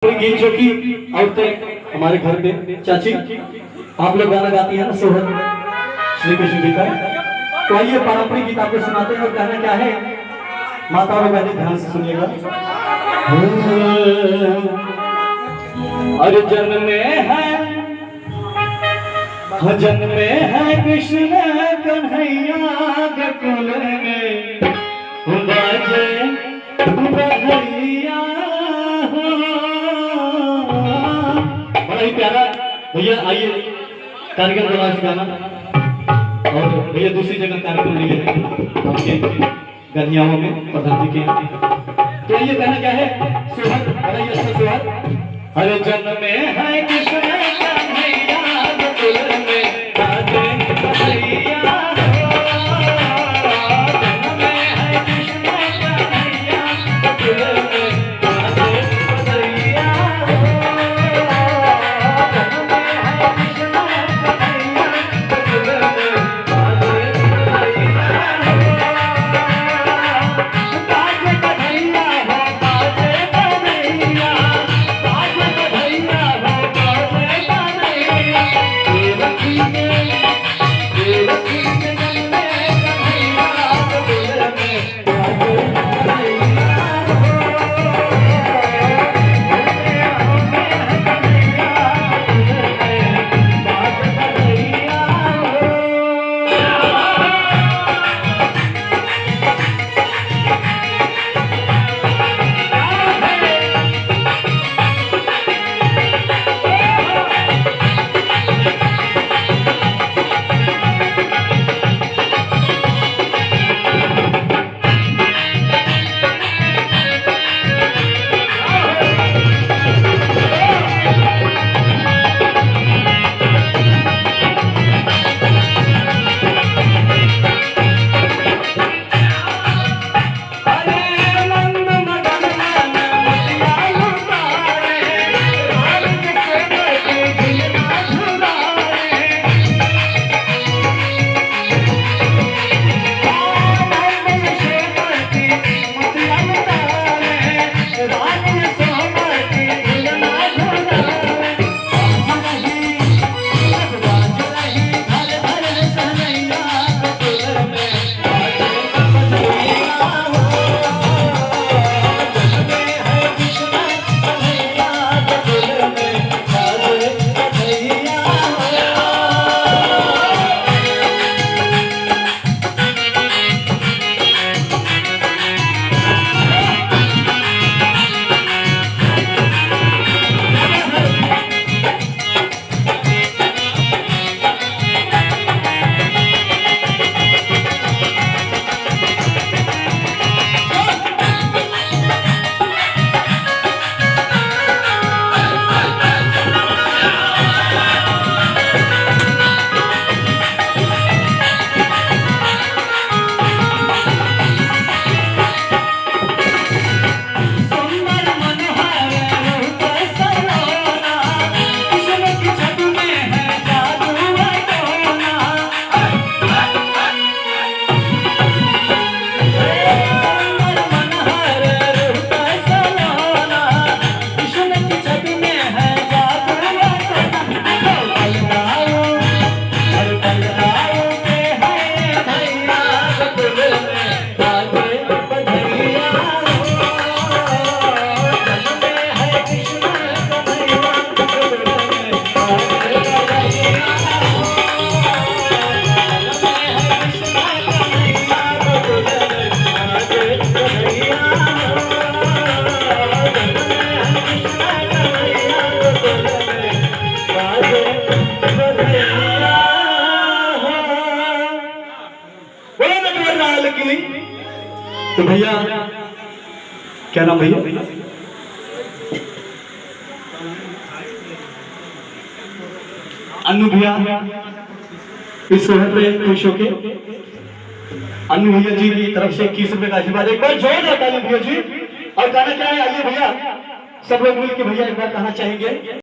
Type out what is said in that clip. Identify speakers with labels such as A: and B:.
A: गीत जो कि औरतें हमारे घर पे चाची आप लोग गाना गाती हैं ना सोहर श्री कृष्ण जी का। तो आइए पारंपरिक गीत आपको सुनाते हैं और कहना क्या है माता और बहनें ध्यान से सुनिएगा। अरे जन्म में है भजन में है कृष्ण कन्हैया गोकुल में बाजे बधैया। बड़ा ही प्यारा भैया आइए कार्यक्रम बना गाना और भैया दूसरी जगह कार्यक्रम लिए आपके गनियाओं में प्रधान जी के। तो ये कहना क्या है सुहाग बड़ा ही अच्छा सुहाग। अरे जन्म में है कृष्ण कन्हैया गोकुल में बाजे बधैया। तो भैया क्या नाम भैया अन्नू भैया इस सोहर पे खुश होके अन्नू भैया जी की तरफ से 21 रुपए का आशीर्वाद एक बार जोरदार ताली भैया जी। और कहना क्या है आइए भैया सब लोग मिलकर भैया एक बार कहना चाहेंगे।